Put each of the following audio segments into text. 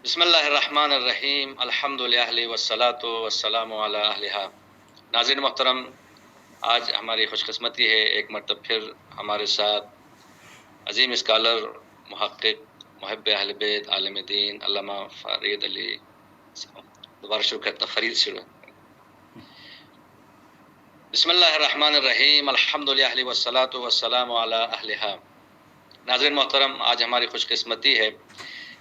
بسم اللہ الرحمن الرحیم الحمد للہ والصلاۃ والسلام علی اہلہا۔ ناظرین محترم، آج ہماری خوش قسمتی ہے ایک مرتبہ پھر ہمارے ساتھ عظیم اسکالر، محقق، محب اہل بیت، عالم دین علامہ فرید علی دوبارہ شروع کرتا فرید شروع۔ بسم اللہ الرحمن الرحیم الحمد للہ والصلاۃ والسلام علی اہلہا۔ ناظرین محترم، آج ہماری خوش قسمتی ہے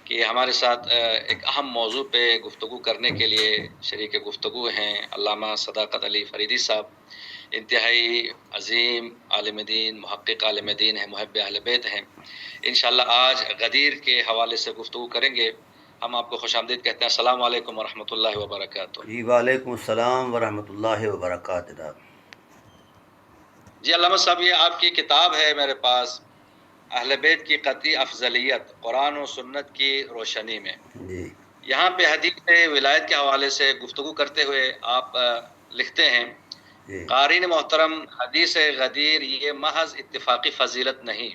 کہ ہمارے ساتھ ایک اہم موضوع پہ گفتگو کرنے کے لیے شریک گفتگو ہیں علامہ صداقت علی فریدی صاحب۔ انتہائی عظیم عالم دین، محقق عالم دین ہیں، محب اہل بیت ہیں۔ انشاءاللہ آج غدیر کے حوالے سے گفتگو کریں گے۔ ہم آپ کو خوش آمدید کہتے ہیں۔ السلام علیکم ورحمۃ اللہ وبرکاتہ۔ جی وعلیکم السلام ورحمۃ اللہ وبرکاتہ۔ جی علامہ صاحب، یہ آپ کی کتاب ہے میرے پاس، اہل بیت کی قطعی افضلیت قرآن و سنت کی روشنی میں۔ جی یہاں پہ حدیث ولایت کے حوالے سے گفتگو کرتے ہوئے آپ لکھتے ہیں، جی قارئین محترم، حدیث غدیر یہ محض اتفاقی فضیلت نہیں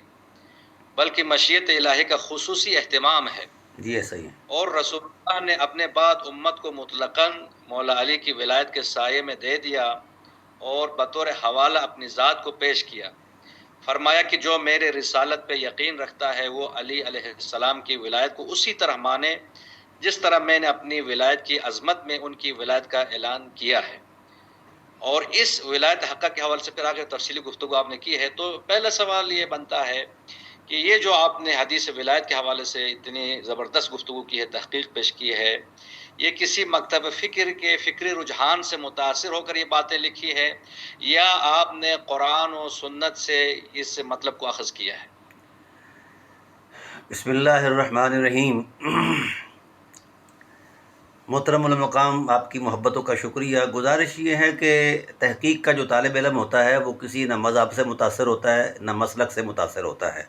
بلکہ مشیت الہی کا خصوصی اہتمام ہے، جی ایسا ہی ہے۔ اور رسول اللہ نے اپنے بعد امت کو مطلقاً مولا علی کی ولایت کے سائے میں دے دیا اور بطور حوالہ اپنی ذات کو پیش کیا۔ فرمایا کہ جو میرے رسالت پہ یقین رکھتا ہے وہ علی علیہ السلام کی ولایت کو اسی طرح مانے جس طرح میں نے اپنی ولایت کی عظمت میں ان کی ولایت کا اعلان کیا ہے۔ اور اس ولایت حقہ کے حوالے سے پھر آگے تفصیلی گفتگو آپ نے کی ہے، تو پہلا سوال یہ بنتا ہے کہ یہ جو آپ نے حدیث ولایت کے حوالے سے اتنی زبردست گفتگو کی ہے، تحقیق پیش کی ہے، یہ کسی مکتب فکر کے فکری رجحان سے متاثر ہو کر یہ باتیں لکھی ہے یا آپ نے قرآن و سنت سے اس مطلب کو اخذ کیا ہے؟ بسم اللہ الرحمن الرحیم۔ محترم المقام، آپ کی محبتوں کا شکریہ۔ گزارش یہ ہے کہ تحقیق کا جو طالب علم ہوتا ہے وہ کسی نہ مذہب سے متاثر ہوتا ہے نہ مسلک سے متاثر ہوتا ہے۔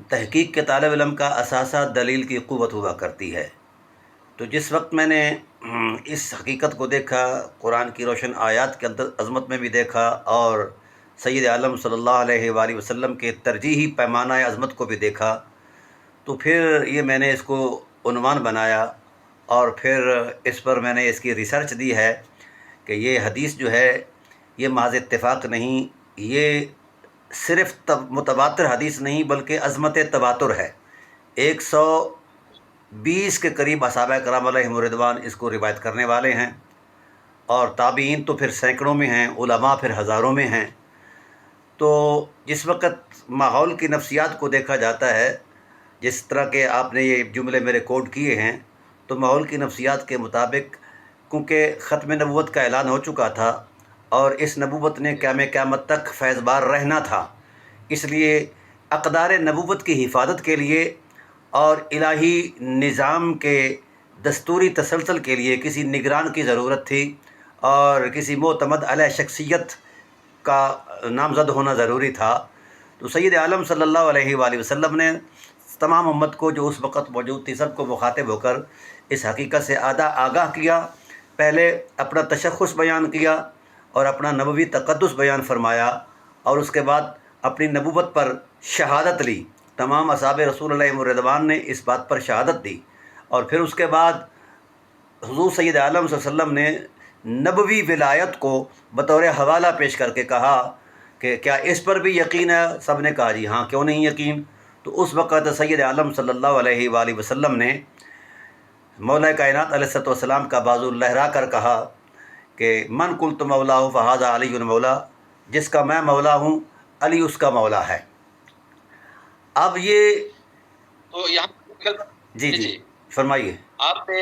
تحقیق کے طالب علم کا اثاثہ دلیل کی قوت ہوا کرتی ہے۔ تو جس وقت میں نے اس حقیقت کو دیکھا، قرآن کی روشن آیات کے اندر عظمت میں بھی دیکھا اور سید عالم صلی اللہ علیہ وآلہ وسلم کے ترجیحی پیمانہ عظمت کو بھی دیکھا، تو پھر یہ میں نے اس کو عنوان بنایا اور پھر اس پر میں نے اس کی ریسرچ دی ہے کہ یہ حدیث جو ہے یہ محض اتفاق نہیں، یہ صرف متواتر حدیث نہیں بلکہ عظمت تواتر ہے۔ 120 کے قریب صحابہ کرام علیہم رضوان اس کو روایت کرنے والے ہیں، اور تابعین تو پھر سینکڑوں میں ہیں، علماء پھر ہزاروں میں ہیں۔ تو جس وقت ماحول کی نفسیات کو دیکھا جاتا ہے، جس طرح کے آپ نے یہ جملے میرے کوٹ کیے ہیں، تو ماحول کی نفسیات کے مطابق کیونکہ ختم نبوت کا اعلان ہو چکا تھا اور اس نبوت نے قیامت تک فیض بار رہنا تھا، اس لیے اقدار نبوت کی حفاظت کے لیے اور الہی نظام کے دستوری تسلسل کے لیے کسی نگران کی ضرورت تھی اور کسی معتمد علیہ شخصیت کا نامزد ہونا ضروری تھا۔ تو سید عالم صلی اللہ علیہ وآلہ وسلم نے تمام امت کو جو اس وقت موجود تھی سب کو مخاطب ہو کر اس حقیقت سے آگاہ کیا۔ پہلے اپنا تشخص بیان کیا اور اپنا نبوی تقدس بیان فرمایا، اور اس کے بعد اپنی نبوت پر شہادت لی۔ تمام اصحاب رسول اللہ رضوان نے اس بات پر شہادت دی، اور پھر اس کے بعد حضور سید عالم صلی اللہ علیہ وسلم نے نبوی ولایت کو بطور حوالہ پیش کر کے کہا کہ کیا اس پر بھی یقین ہے؟ سب نے کہا جی ہاں، کیوں نہیں یقین۔ تو اس وقت سید عالم صلی اللہ علیہ وآلہ وسلم نے مولا کائنات علیہ الصلوۃ والسلام کا بازو لہرا کر کہا کہ من قلت مولا فہذا علی مولا، جس کا میں مولا ہوں علی اس کا مولا ہے۔ اب یہ تو یہاں جی فرمائیے۔ آپ نے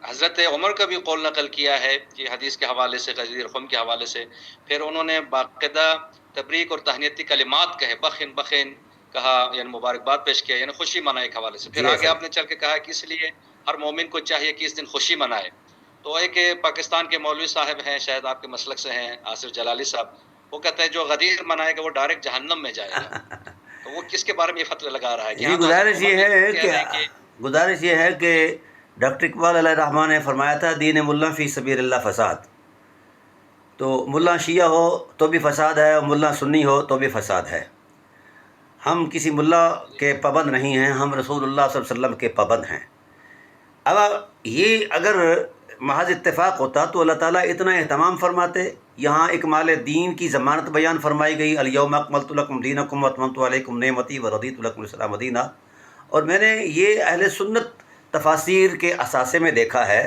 حضرت عمر کا بھی قول نقل کیا ہے کہ حدیث کے حوالے سے، غزیر خم کے حوالے سے، پھر انہوں نے باقاعدہ تبریک اور تہنیتی کلمات کہے، بخن بخن کہا، یعنی مبارکباد پیش کیا، یعنی خوشی منائے کے حوالے سے۔ پھر آگے آپ نے چل کے کہا کہ اس لیے ہر مومن کو چاہیے کہ اس دن خوشی منائے۔ تو ایک پاکستان کے مولوی صاحب ہیں، شاید آپ کے مسلک سے ہیں، آصف جلالی صاحب، وہ کہتے ہیں جو غدیر منائے گا وہ ڈائریکٹ جہنم میں جائے گا۔ تو وہ کس کے بارے میں یہ فتوی لگا رہا ہے؟ جی گزارش یہ ہے کہ ڈاکٹر اقبال علیہ الرحمٰن نے فرمایا تھا دین ملا فی سبیل اللہ فساد۔ تو ملا شیعہ ہو تو بھی فساد ہے اور ملا سنی ہو تو بھی فساد ہے۔ ہم کسی ملا کے پابند نہیں ہیں، ہم رسول اللہ صلی اللہ علیہ وسلم کے پابند ہیں۔ اب یہ اگر محض اتفاق ہوتا تو اللہ تعالیٰ اتنا اہتمام فرماتے۔ یہاں اکمال دین کی ضمانت بیان فرمائی گئی، الیوم اکملت لکم دینکم واتممت علیکم نعمتی ورضیت لکم الاسلام دینہ۔ اور میں نے یہ اہل سنت تفاسیر کے اثاثے میں دیکھا ہے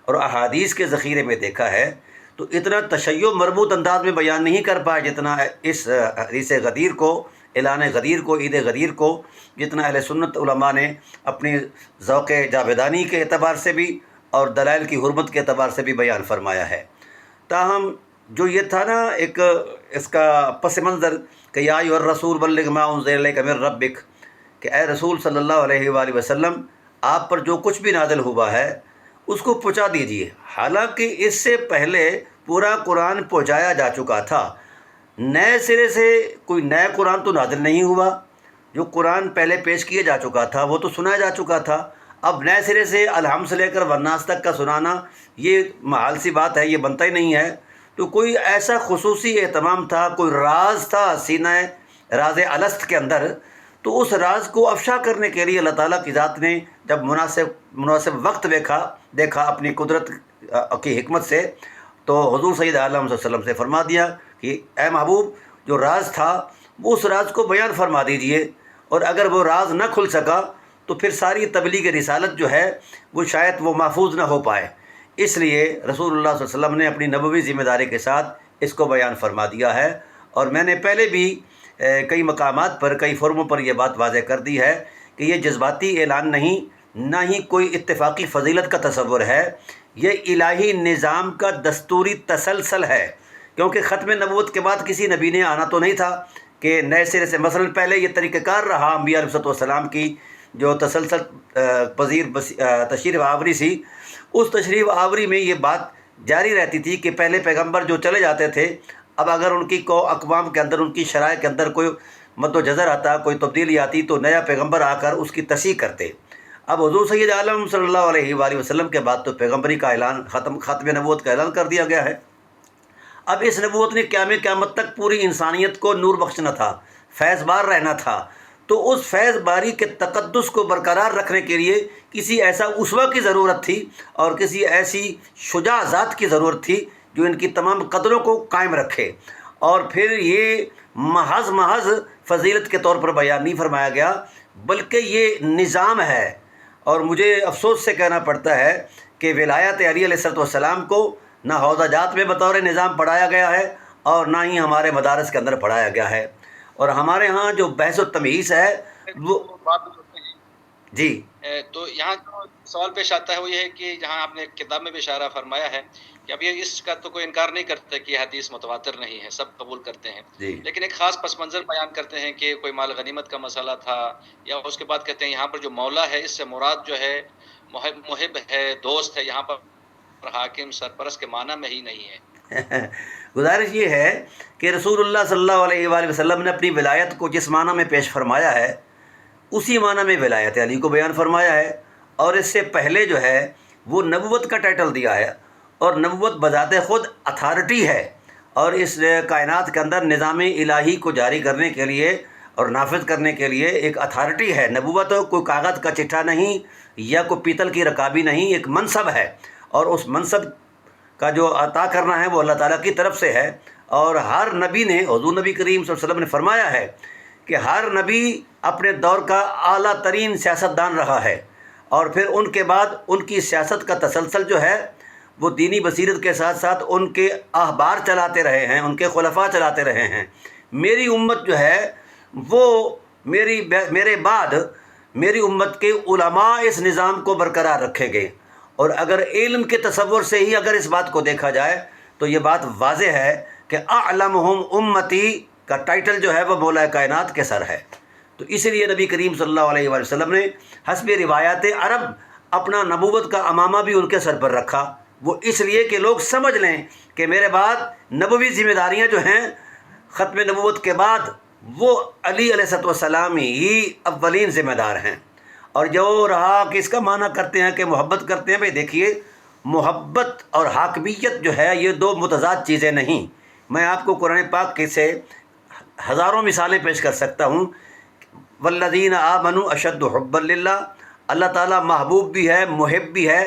اور احادیث کے ذخیرے میں دیکھا ہے، تو اتنا تشیع مربوط انداز میں بیان نہیں کر پائے جتنا اس حدیث غدیر کو، اعلان غدیر کو، عید غدیر کو، جتنا اہل سنت علماء نے اپنی ذوق جاویدانی کے اعتبار سے بھی اور دلائل کی حرمت کے اعتبار سے بھی بیان فرمایا ہے۔ تاہم جو یہ تھا نا ایک اس کا پس منظر کہ یا ایھا الرسول بلغ ما انزل الیک من ربک، کہ اے رسول صلی اللہ علیہ وآلہ وسلم آپ پر جو کچھ بھی نازل ہوا ہے اس کو پہنچا دیجیے۔ حالانکہ اس سے پہلے پورا قرآن پہنچایا جا چکا تھا، نئے سرے سے کوئی نیا قرآن تو نازل نہیں ہوا۔ جو قرآن پہلے پیش کیا جا چکا تھا وہ تو سنایا جا چکا تھا، اب نئے سرے سے الحمد سے لے کر والناس تک کا سنانا یہ محال سی بات ہے، یہ بنتا ہی نہیں ہے۔ تو کوئی ایسا خصوصی اہتمام تھا، کوئی راز تھا سینہ راز الست کے اندر، تو اس راز کو افشا کرنے کے لیے اللہ تعالیٰ کی ذات نے جب مناسب وقت دیکھا اپنی قدرت کی حکمت سے، تو حضور سید عالم صلی اللہ علیہ وسلم سے فرما دیا کہ اے محبوب جو راز تھا وہ اس راز کو بیان فرما دیجئے، اور اگر وہ راز نہ کھل سکا تو پھر ساری تبلیغ رسالت جو ہے وہ شاید وہ محفوظ نہ ہو پائے۔ اس لیے رسول اللہ صلی اللہ علیہ وسلم نے اپنی نبوی ذمہ داری کے ساتھ اس کو بیان فرما دیا ہے۔ اور میں نے پہلے بھی کئی مقامات پر، کئی فورموں پر یہ بات واضح کر دی ہے کہ یہ جذباتی اعلان نہیں، نہ ہی کوئی اتفاقی فضیلت کا تصور ہے، یہ الہی نظام کا دستوری تسلسل ہے۔ کیونکہ ختم نبوت کے بعد کسی نبی نے آنا تو نہیں تھا کہ نئے سرے سے، مثلا پہلے یہ طریقہ کار رہا انبیاء علیہ السلام کی جو تسلسل پذیر تشریف آوری سی، اس تشریف آوری میں یہ بات جاری رہتی تھی کہ پہلے پیغمبر جو چلے جاتے تھے، اب اگر ان کی اقوام کے اندر، ان کی شرائع کے اندر کوئی مد و جزر آتا، کوئی تبدیلی آتی، تو نیا پیغمبر آ کر اس کی تصحیح کرتے۔ اب حضور سید عالم صلی اللہ علیہ وآلہ وسلم کے بعد تو پیغمبری کا اعلان، ختم نبوت کا اعلان کر دیا گیا ہے۔ اب اس نبوت نے قیامت تک پوری انسانیت کو نور بخشنا تھا، فیض بار رہنا تھا، تو اس فیض باری کے تقدس کو برقرار رکھنے کے لیے کسی ایسا اسوہ کی ضرورت تھی اور کسی ایسی شجاع ذات کی ضرورت تھی جو ان کی تمام قدروں کو قائم رکھے۔ اور پھر یہ محض فضیلت کے طور پر بیان نہیں فرمایا گیا، بلکہ یہ نظام ہے۔ اور مجھے افسوس سے کہنا پڑتا ہے کہ ولایت علی علیہ السلام کو نہ حوضہ جات میں بطور نظام پڑھایا گیا ہے اور نہ ہی ہمارے مدارس کے اندر پڑھایا گیا ہے۔ اور ہمارے ہاں جو بحث و تمیز ہے وہ جی، تو یہاں جو سوال پیش آتا ہے وہ یہ ہے کہ جہاں آپ نے کتاب میں بھی اشارہ فرمایا ہے کہ اب یہ اس کا تو کوئی انکار نہیں کرتا کہ یہ حدیث متواتر نہیں ہے، سب قبول کرتے ہیں، جی، لیکن ایک خاص پس منظر بیان کرتے ہیں کہ کوئی مال غنیمت کا مسئلہ تھا، یا اس کے بعد کہتے ہیں یہاں پر جو مولا ہے اس سے مراد جو ہے محب ہے، دوست ہے، یہاں پر حاکم سرپرست کے معنی میں ہی نہیں ہے۔ گزارش یہ ہے کہ رسول اللہ صلی اللہ علیہ وآلہ وسلم نے اپنی ولایت کو جس معنی میں پیش فرمایا ہے اسی معنی میں ولایت علی کو بیان فرمایا ہے، اور اس سے پہلے جو ہے وہ نبوت کا ٹائٹل دیا ہے، اور نبوت بذات خود اتھارٹی ہے، اور اس کائنات کے اندر نظام الہی کو جاری کرنے کے لیے اور نافذ کرنے کے لیے ایک اتھارٹی ہے۔ نبوت کوئی کاغذ کا چٹھا نہیں یا کوئی پیتل کی رکابی نہیں، ایک منصب ہے، اور اس منصب کا جو عطا کرنا ہے وہ اللہ تعالیٰ کی طرف سے ہے۔ اور ہر نبی نے، حضور نبی کریم صلی اللہ علیہ وسلم نے فرمایا ہے کہ ہر نبی اپنے دور کا اعلیٰ ترین سیاستدان رہا ہے، اور پھر ان کے بعد ان کی سیاست کا تسلسل جو ہے وہ دینی بصیرت کے ساتھ ساتھ ان کے احبار چلاتے رہے ہیں، ان کے خلفاء چلاتے رہے ہیں۔ میری امت جو ہے وہ میرے بعد میری امت کے علماء اس نظام کو برقرار رکھیں گے۔ اور اگر علم کے تصور سے ہی اگر اس بات کو دیکھا جائے تو یہ بات واضح ہے کہ اعلمہم امتی کا ٹائٹل جو ہے وہ مولا کائنات کے سر ہے۔ تو اس لیے نبی کریم صلی اللہ علیہ وآلہ وسلم نے حسب روایات عرب اپنا نبوت کا امامہ بھی ان کے سر پر رکھا، وہ اس لیے کہ لوگ سمجھ لیں کہ میرے بعد نبوی ذمہ داریاں جو ہیں ختم نبوت کے بعد وہ علی علیہ السلام ہی اولین ذمہ دار ہیں۔ اور جو رہا کہ اس کا معنی کرتے ہیں کہ محبت کرتے ہیں، بھئی دیکھیے محبت اور حاکمیت جو ہے یہ دو متضاد چیزیں نہیں۔ میں آپ کو قرآن پاک سے ہزاروں مثالیں پیش کر سکتا ہوں۔ والذین آمنوا اشد حبا للہ، اللہ تعالیٰ محبوب بھی ہے، محب بھی ہے،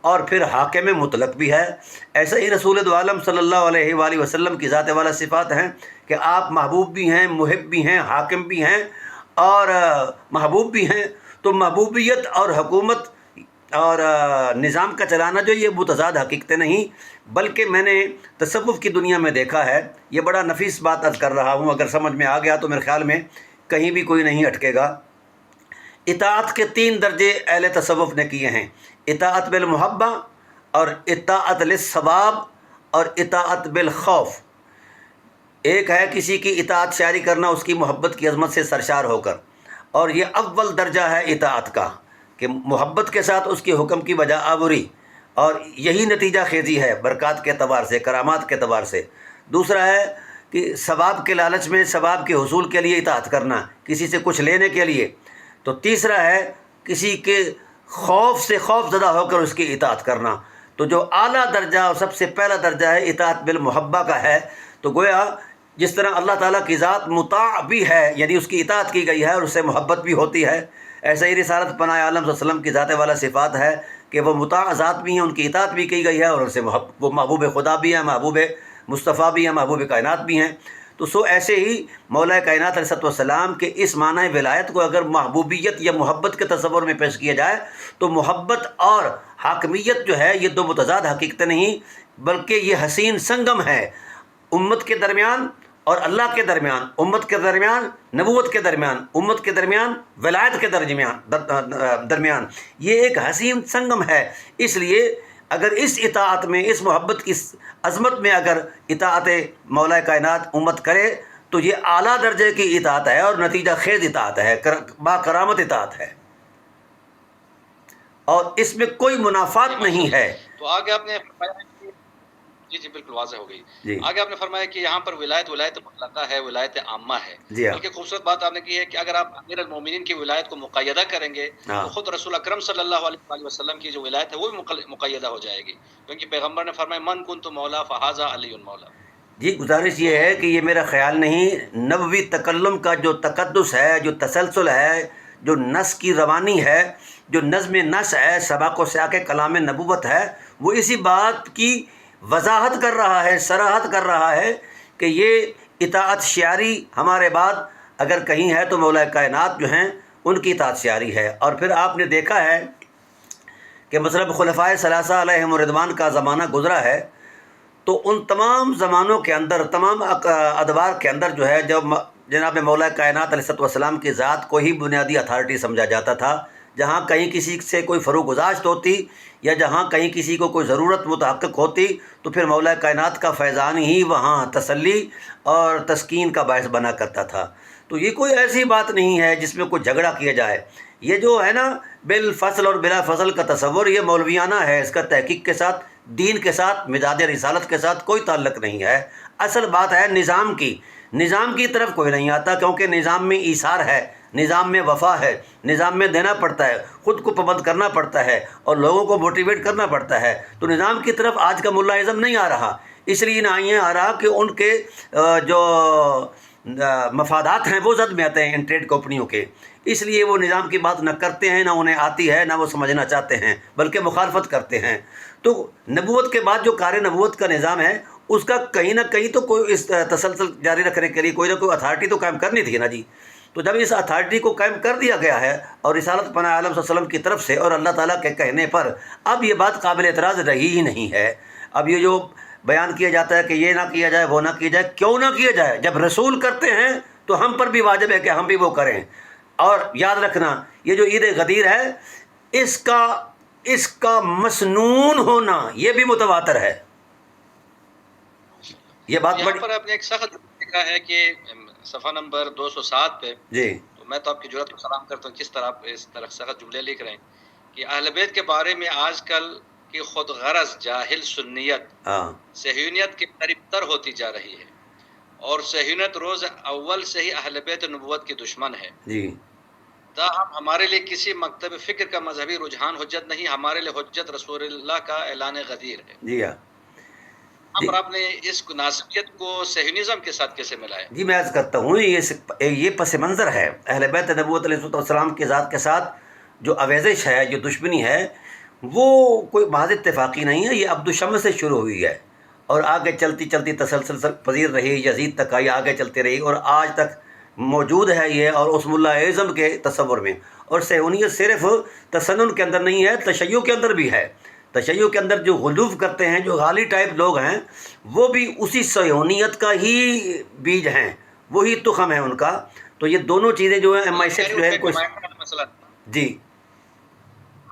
اور پھر حاکم مطلق بھی ہے۔ ایسا ہی رسول دو عالم صلی اللہ علیہ وآلہ وسلم کی ذات والا صفات ہیں کہ آپ محبوب بھی ہیں، محب بھی ہیں، حاکم بھی ہیں، اور محبوب بھی ہیں۔ تو محبوبیت اور حکومت اور نظام کا چلانا جو یہ متضاد حقیقتیں نہیں، بلکہ میں نے تصوف کی دنیا میں دیکھا ہے، یہ بڑا نفیس بات عرض کر رہا ہوں، اگر سمجھ میں آ گیا تو میرے خیال میں کہیں بھی کوئی نہیں اٹکے گا۔ اطاعت کے 3 درجے اہل تصوف نے کیے ہیں: اطاعت بالمحبہ، اور اطاعت للثواب، اور اطاعت بالخوف۔ ایک ہے کسی کی اطاعت شاری کرنا اس کی محبت کی عظمت سے سرشار ہو کر، اور یہ اول درجہ ہے اطاعت کا کہ محبت کے ساتھ اس کے حکم کی بجا آوری، اور یہی نتیجہ خیزی ہے برکات کے اعتبار سے، کرامات کے اعتبار سے۔ دوسرا ہے کہ ثواب کے لالچ میں، ثواب کے حصول کے لیے اطاعت کرنا، کسی سے کچھ لینے کے لیے۔ تو تیسرا ہے کسی کے خوف سے خوف زدہ ہو کر اس کی اطاعت کرنا۔ تو جو اعلیٰ درجہ اور سب سے پہلا درجہ ہے اطاعت بالمحبہ کا ہے، تو گویا جس طرح اللہ تعالیٰ کی ذات مطاع بھی ہے، یعنی اس کی اطاعت کی گئی ہے اور اس سے محبت بھی ہوتی ہے، ایسے ہی رسالت پناہ عالم صلی اللہ علیہ وسلم کی ذات والا صفات ہے کہ وہ مطاع ذات بھی ہیں، ان کی اطاعت بھی کی گئی ہے، اور ان سے وہ محبوب خدا بھی ہیں، محبوب مصطفیٰ بھی ہیں، محبوب کائنات بھی ہیں۔ تو ایسے ہی مولا کائنات علیہ السلام کے اس معنی ولایت کو اگر محبوبیت یا محبت کے تصور میں پیش کیا جائے تو محبت اور حاکمیت جو ہے یہ 2 متضاد حقیقتیں نہیں، بلکہ یہ حسین سنگم ہے امت کے درمیان اور اللہ کے درمیان، امت کے درمیان نبوت کے درمیان، امت کے درمیان ولایت کے درمیان یہ ایک حسین سنگم ہے۔ اس لیے اگر اس اطاعت میں، اس محبت کی عظمت میں اگر اطاعت مولا کائنات امت کرے تو یہ اعلیٰ درجے کی اطاعت ہے اور نتیجہ خیز اطاعت ہے، با کرامت اطاعت ہے، اور اس میں کوئی منافات نہیں ہے۔ تو آگے آپ نے فرمایا کہ جی بالکل واضح ہو گئی۔ جی آگے آپ نے فرمایا کہ یہاں پر ولایت مطلقہ ہے، ولایت عامہ ہے۔ جی ہاں، بلکہ خوبصورت بات آپ نے کی ہے کہ اگر آپ امیر المومنین کی ولایت کو مقیدہ کریں گے تو خود رسول اکرم صلی اللہ علیہ وآلہ وسلم کی جو ولایت ہے وہ بھی مقیدہ ہو جائے گی، کیونکہ پیغمبر نے فرمایا من کنت مولا فہذا علی مولا۔ جی گزارش یہ ہے کہ یہ میرا خیال نہیں، نبوی تکلم کا جو تقدس ہے، جو تسلسل ہے، جو نس کی روانی ہے، جو نظم نس ہے، سباق و سیاق کلام نبوت ہے، وہ اسی بات کی وضاحت کر رہا ہے، صراحت کر رہا ہے کہ یہ اطاعت شعاری ہمارے بعد اگر کہیں ہے تو مولا کائنات جو ہیں ان کی اطاعت شعاری ہے۔ اور پھر آپ نے دیکھا ہے کہ مثلا خلفائے ثلاثہ علیہم الرضوان کا زمانہ گزرا ہے، تو ان تمام زمانوں کے اندر، تمام ادوار کے اندر جو ہے جب جناب مولا کائنات علیہ السلام کی ذات کو ہی بنیادی اتھارٹی سمجھا جاتا تھا، جہاں کہیں کسی سے کوئی فروگزاشت ہوتی یا جہاں کہیں کسی کو کوئی ضرورت متحقق ہوتی تو پھر مولا کائنات کا فیضان ہی وہاں تسلی اور تسکین کا باعث بنا کرتا تھا۔ تو یہ کوئی ایسی بات نہیں ہے جس میں کوئی جھگڑا کیا جائے۔ یہ جو ہے نا بالفصل اور بلا فصل کا تصور، یہ مولویانہ ہے، اس کا تحقیق کے ساتھ، دین کے ساتھ، مزاج رسالت کے ساتھ کوئی تعلق نہیں ہے۔ اصل بات ہے نظام کی، نظام کی طرف کوئی نہیں آتا، کیونکہ نظام میں ایثار ہے، نظام میں وفا ہے، نظام میں دینا پڑتا ہے، خود کو پابند کرنا پڑتا ہے اور لوگوں کو موٹیویٹ کرنا پڑتا ہے۔ تو نظام کی طرف آج کا ملا ازم نہیں آ رہا، اس لیے نہ یہ آ رہا کہ ان کے جو مفادات ہیں وہ زد میں آتے ہیں ان ٹریڈ کمپنیوں کے، اس لیے وہ نظام کی بات نہ کرتے ہیں، نہ انہیں آتی ہے، نہ وہ سمجھنا چاہتے ہیں، بلکہ مخالفت کرتے ہیں۔ تو نبوت کے بعد جو کار نبوت کا نظام ہے اس کا کہیں نہ کہیں تو کوئی اس تسلسل جاری رکھنے کے لیے کوئی نہ کوئی اتھارٹی تو قائم کرنی تھی نا جی۔ تو جب اس اتھارٹی کو قائم کر دیا گیا ہے اور رسالت پناہ عالم صلی اللہ علیہ وسلم کی طرف سے اور اللہ تعالیٰ کے کہنے پر، اب یہ بات قابل اعتراض رہی ہی نہیں ہے۔ اب یہ جو بیان کیا جاتا ہے کہ یہ نہ کیا جائے، وہ نہ کیا جائے، کیوں نہ کیا جائے؟ جب رسول کرتے ہیں تو ہم پر بھی واجب ہے کہ ہم بھی وہ کریں۔ اور یاد رکھنا یہ جو عید غدیر ہے اس کا مسنون ہونا یہ بھی متواتر ہے۔ یہ بات یہاں بڑی پر آپ نے ایک سخت لکھا ہے کہ صفحہ نمبر 207 پہ، جی تو میں تو آپ کی جرات کو سلام کرتا ہوں، کس طرح آپ اس طرح سخت جملے لکھ رہے ہیں کہ اہل بیت کے بارے میں آج کل کی خود غرض جاہل سنیت ہاں صہیونیت کے قریب تر ہوتی جا رہی ہے، اور صہیونیت روز اول سے ہی اہل بیت نبوت کی دشمن ہے۔ جی تاہم ہمارے لیے کسی مکتب فکر کا مذہبی رجحان حجت نہیں، ہمارے لیے حجت رسول اللہ کا اعلان غدیر ہے۔ جی ہاں یہاں پر آپ نے اس ناسبیت کو صہیونزم کے ساتھ کیسے ملایا؟ جی میں عرض کرتا ہوں، یہ پس منظر ہے اہل بیت نبوت علیہ السلام کی ذات کے ساتھ جو آویزش ہے، جو دشمنی ہے، وہ کوئی محض اتفاقی نہیں ہے، یہ عبد الشمس سے شروع ہوئی ہے اور آگے چلتی چلتی تسلسل پذیر رہی، یزید تک آئی، آگے چلتی رہی اور آج تک موجود ہے یہ، اور عثم اللہ اعظم کے تصور میں. اور صہیونیت صرف تسنن کے اندر نہیں ہے، تشیع کے اندر بھی ہے. تشیع کے اندر جو غلوف کرتے ہیں، جو غالی ٹائپ لوگ ہیں، وہ بھی اسی صہیونیت کا ہی بیج ہیں، وہی تخم ہے ان کا. تو یہ دونوں چیزیں جو ہیں M6 جو ہے ان کو مثلا جی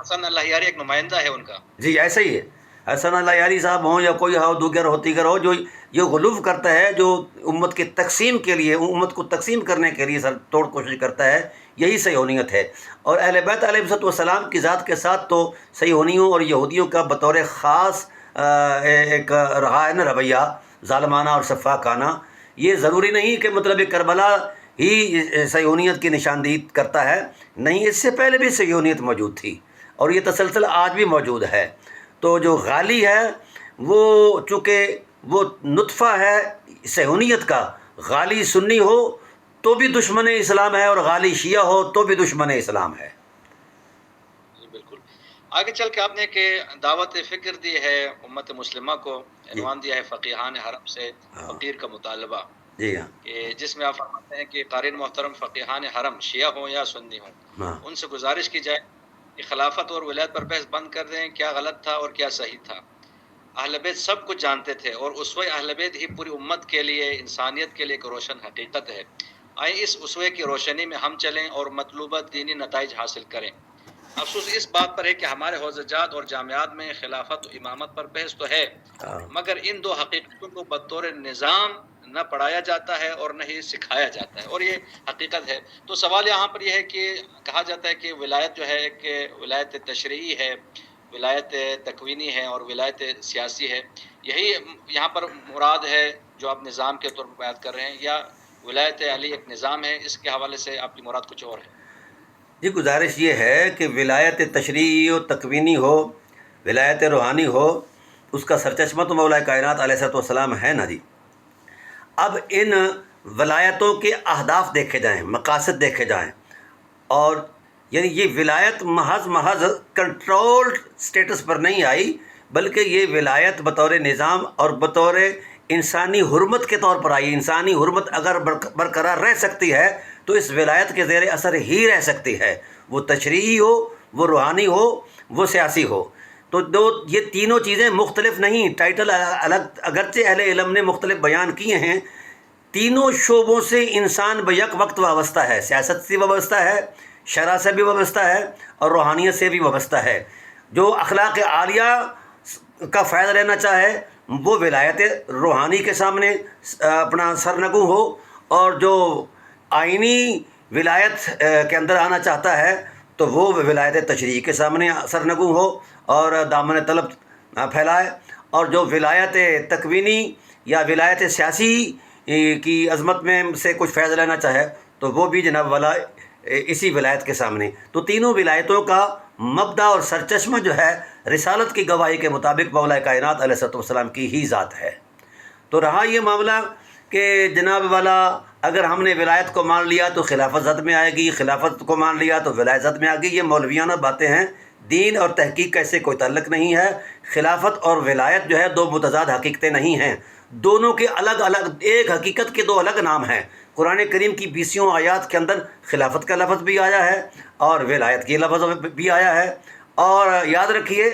حسن اللہ یاری ایک نمائندہ ہے ان کا. جی ایسا ہی ہے. حسن اللہ یاری صاحب ہوں یا کوئی ہو دیگر ہو دیگر ہو، جو یہ غلوف کرتا ہے، جو امت کی تقسیم کے لیے، امت کو تقسیم کرنے کے لیے سر توڑ کوشش کرتا ہے، یہی صہیونیت ہے. اور اہل بیت علیہ السلام کی ذات کے ساتھ تو صہیونیوں اور یہودیوں کا بطور خاص ایک رہا ہے نا رویہ، ظالمانہ اور سفاکانہ. یہ ضروری نہیں کہ مطلب کربلا ہی صہیونیت کی نشاندہی کرتا ہے، نہیں، اس سے پہلے بھی صہیونیت موجود تھی اور یہ تسلسل آج بھی موجود ہے. تو جو غالی ہے وہ چونکہ وہ نطفہ ہے صہیونیت کا، غالی سنی ہو تو بھی دشمن اسلام ہے اور غالی شیعہ ہو تو بھی دشمن اسلام ہے. جی بالکل. آگے چل کے آپ نے کہ دعوت فکر دی ہے امت مسلمہ کو، عنوان دیا ہے فقیہان حرم سے فقیر کا مطالبہ، جی ہاں کہ جس میں آپ فرماتے ہیں کہ قارئین محترم فقیہان حرم شیعہ ہوں یا سنی ہوں، ہاں ان سے گزارش کی جائے کہ خلافت اور ولایت پر بحث بند کر دیں، کیا غلط تھا اور کیا صحیح تھا. اہل بیت سب کچھ جانتے تھے اور اسوہ اہل بیت ہی پوری امت کے لیے، انسانیت کے لیے ایک روشن حقیقت ہے. آئیں اس اسوے کی روشنی میں ہم چلیں اور مطلوبہ دینی نتائج حاصل کریں. افسوس اس بات پر ہے کہ ہمارے حوزہ جات اور جامعات میں خلافت و امامت پر بحث تو ہے، مگر ان دو حقیقتوں کو بطور نظام نہ پڑھایا جاتا ہے اور نہ ہی سکھایا جاتا ہے، اور یہ حقیقت ہے. تو سوال یہاں پر یہ ہے کہ کہا جاتا ہے کہ ولایت جو ہے کہ ولایت تشریعی ہے، ولایت تکوینی ہے اور ولایت سیاسی ہے. یہی یہاں پر مراد ہے جو آپ نظام کے طور پر بیان کر رہے ہیں، یا ولایت علی ایک نظام ہے، اس کے حوالے سے آپ کی مراد کچھ اور ہے؟ جی گزارش یہ ہے کہ ولایت تشریعی و تکوینی ہو، ولایت روحانی ہو، اس کا سرچشمہ تو مولا کائنات علیہ السلام ہے نا جی. اب ان ولایتوں کے اہداف دیکھے جائیں، مقاصد دیکھے جائیں، اور یعنی یہ ولایت محض کنٹرولڈ سٹیٹس پر نہیں آئی، بلکہ یہ ولایت بطور نظام اور بطور انسانی حرمت کے طور پر آئی. انسانی حرمت اگر برقرار رہ سکتی ہے تو اس ولایت کے زیر اثر ہی رہ سکتی ہے، وہ تشریعی ہو، وہ روحانی ہو، وہ سیاسی ہو. تو یہ تینوں چیزیں مختلف نہیں، ٹائٹل الگ اگرچہ اہل علم نے مختلف بیان کیے ہیں، تینوں شعبوں سے انسان بیک وقت وابستہ ہے. سیاست سے وابستہ ہے، شرع سے بھی وابستہ ہے اور روحانیت سے بھی وابستہ ہے. جو اخلاق عالیہ کا فائدہ لینا چاہے وہ ولایت روحانی کے سامنے اپنا سرنگوں ہو، اور جو آئینی ولایت کے اندر آنا چاہتا ہے تو وہ ولایت تشریعی کے سامنے سرنگوں ہو اور دامن طلب پھیلائے. اور جو ولایت تکوینی یا ولایت سیاسی کی عظمت میں سے کچھ فیض لینا چاہے تو وہ بھی جناب والا اسی ولایت کے سامنے. تو تینوں ولایتوں کا مبدا اور سرچشمہ جو ہے رسالت کی گواہی کے مطابق مولا کائنات علیہ السلام کی ہی ذات ہے. تو رہا یہ معاملہ کہ جناب والا اگر ہم نے ولایت کو مان لیا تو خلافت زد میں آئے گی، خلافت کو مان لیا تو ولایت زد میں آ گئی، یہ مولویانہ باتیں ہیں. دین اور تحقیق کا اس سے کوئی تعلق نہیں ہے. خلافت اور ولایت جو ہے دو متضاد حقیقتیں نہیں ہیں، دونوں کے الگ الگ، ایک حقیقت کے دو الگ نام ہیں. قرآن کریم کی 20 آیات کے اندر خلافت کا لفظ بھی آیا ہے اور ولایت کی لفظ بھی آیا ہے. اور یاد رکھیے،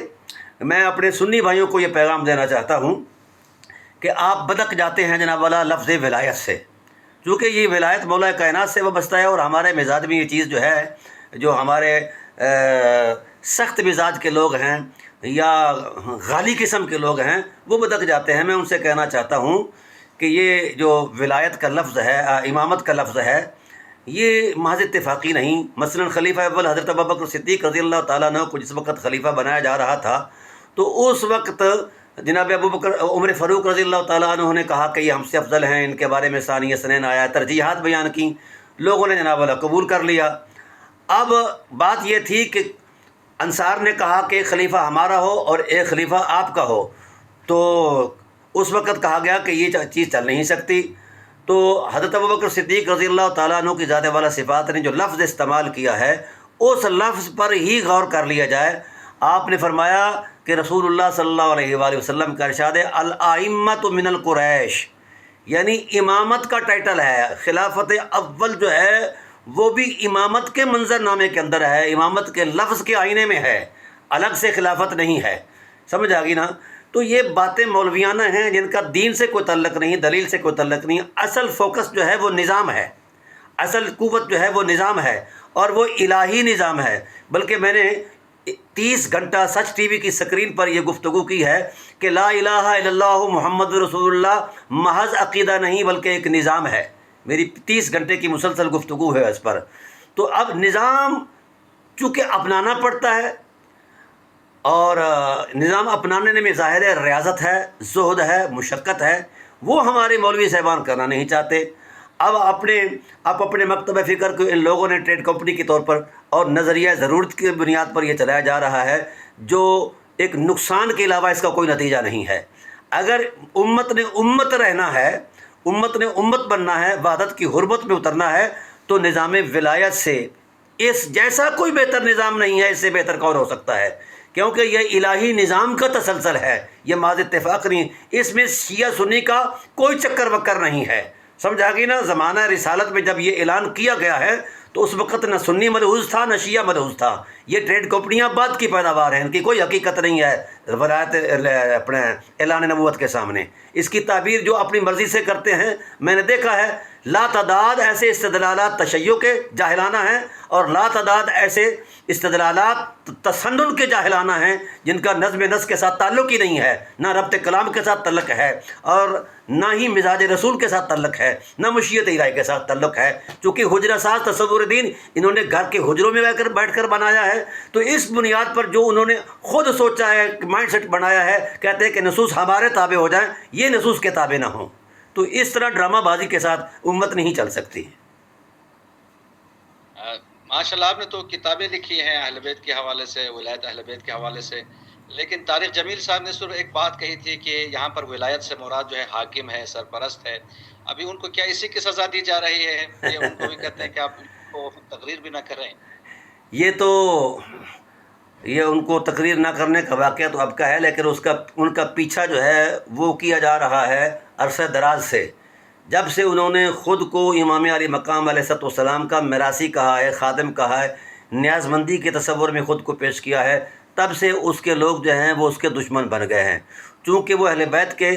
میں اپنے سنی بھائیوں کو یہ پیغام دینا چاہتا ہوں کہ آپ بدک جاتے ہیں جناب والا لفظ ولایت سے، چونکہ یہ ولایت مولا کائنات سے وابستہ ہے، اور ہمارے مزاج میں یہ چیز جو ہے، جو ہمارے سخت مزاج کے لوگ ہیں یا غالی قسم کے لوگ ہیں وہ بدک جاتے ہیں. میں ان سے کہنا چاہتا ہوں کہ یہ جو ولایت کا لفظ ہے، امامت کا لفظ ہے، یہ محض اتفاقی نہیں. مثلا خلیفہ اول حضرت ابوبکر صدیق رضی اللہ تعالیٰ عنہ کو جس وقت خلیفہ بنایا جا رہا تھا تو اس وقت جناب ابوبکر عمر فاروق رضی اللہ تعالیٰ عنہ نے کہا کہ یہ ہم سے افضل ہیں، ان کے بارے میں ثانی اثنین آیا، ترجیحات بیان کی، لوگوں نے جناب والا قبول کر لیا. اب بات یہ تھی کہ انصار نے کہا کہ ایک خلیفہ ہمارا ہو اور ایک خلیفہ آپ کا ہو، تو اس وقت کہا گیا کہ یہ چیز چل نہیں سکتی. تو حضرت ابوبکر صدیق رضی اللہ تعالیٰ عنہ کی ذات والا صفات نے جو لفظ استعمال کیا ہے اس لفظ پر ہی غور کر لیا جائے. آپ نے فرمایا کہ رسول اللہ صلی اللہ علیہ وآلہ وسلم کا ارشاد ہے الائمۃ من القریش، یعنی امامت کا ٹائٹل ہے. خلافت اول جو ہے وہ بھی امامت کے منظر نامے کے اندر ہے، امامت کے لفظ کے آئینے میں ہے، الگ سے خلافت نہیں ہے. سمجھ آ گئی نا؟ تو یہ باتیں مولویانہ ہیں جن کا دین سے کوئی تعلق نہیں، دلیل سے کوئی تعلق نہیں. اصل فوکس جو ہے وہ نظام ہے، اصل قوت جو ہے وہ نظام ہے، اور وہ الہی نظام ہے. بلکہ میں نے 30 گھنٹہ سچ ٹی وی کی سکرین پر یہ گفتگو کی ہے کہ لا الہ الا اللہ محمد رسول اللہ محض عقیدہ نہیں بلکہ ایک نظام ہے. میری 30 گھنٹے کی مسلسل گفتگو ہے اس پر. تو اب نظام چونکہ اپنانا پڑتا ہے، اور نظام اپنانے میں ظاہر ہے ریاضت ہے، زہد ہے، مشقت ہے، وہ ہمارے مولوی صاحبان کرنا نہیں چاہتے. اب اپنے مکتب فکر کو ان لوگوں نے ٹریڈ کمپنی کے طور پر اور نظریہ ضرورت کی بنیاد پر یہ چلایا جا رہا ہے، جو ایک نقصان کے علاوہ اس کا کوئی نتیجہ نہیں ہے. اگر امت نے امت رہنا ہے، امت نے امت بننا ہے، وحدت کی حرمت میں اترنا ہے، تو نظام ولایت سے اس جیسا کوئی بہتر نظام نہیں ہے. اس سے بہتر کون ہو سکتا ہے؟ کیونکہ یہ الہی نظام کا تسلسل ہے، یہ محض اتفاق نہیں. اس میں شیعہ سنی کا کوئی چکر وکر نہیں ہے. سمجھا گئی نا؟ زمانہ رسالت میں جب یہ اعلان کیا گیا ہے تو اس وقت نہ سنی ملحوظ تھا نہ شیعہ ملحوظ تھا. یہ ٹریڈ کمپنیاں بعد کی پیداوار ہیں، ان کی کوئی حقیقت نہیں ہے ولایت اپنے اعلان نبوت کے سامنے. اس کی تعبیر جو اپنی مرضی سے کرتے ہیں، میں نے دیکھا ہے لا تعداد ایسے استدلالات تشیع کے جاہلانہ ہیں، اور لا تعداد ایسے استدلالات تسنن کے جاہلانہ ہیں جن کا نظم نسق کے ساتھ تعلق ہی نہیں ہے، نہ ربط کلام کے ساتھ تعلق ہے، اور نہ ہی مزاج رسول کے ساتھ تعلق ہے، نہ مشیت الہی کے ساتھ تعلق ہے. چونکہ حجرہ ساز تصور دین انہوں نے گھر کے حجروں میں بیٹھ کر بنایا ہے، تو اس بنیاد پر جو انہوں نے خود سوچا ہے، مائنڈ سیٹ بنایا ہے، کہتے ہیں کہ نصوص ہمارے تابع ہو جائیں، یہ نصوص کے تابع نہ ہوں. تو اس طرح ڈرامہ بازی کے ساتھ امت نہیں چل سکتی. ماشاء اللہ، آپ نے تو کتابیں لکھی ہیں اہل بیت کے حوالے سے، ولایت اہل بیت کے حوالے سے، لیکن طارق جمیل صاحب نے صرف ایک بات کہی تھی کہ یہاں پر ولایت سے مراد جو ہے حاکم ہے، سرپرست ہے. ابھی ان کو کیا اسی کی سزا دی جا رہی ہے؟ یہ ان کو بھی کہتے ہیں کہ آپ ان کو تقریر بھی نہ کریں. یہ ان کو تقریر نہ کرنے کا واقعہ تو اب کا ہے، لیکن ان کا پیچھا جو ہے وہ کیا جا رہا ہے عرصہ دراز سے. جب سے انہوں نے خود کو امام علی مقام علیہ الصلوۃ والسلام کا میراثی کہا ہے، خادم کہا ہے، نیاز مندی کے تصور میں خود کو پیش کیا ہے، تب سے اس کے لوگ جو ہیں وہ اس کے دشمن بن گئے ہیں. چونکہ وہ اہل بیت کے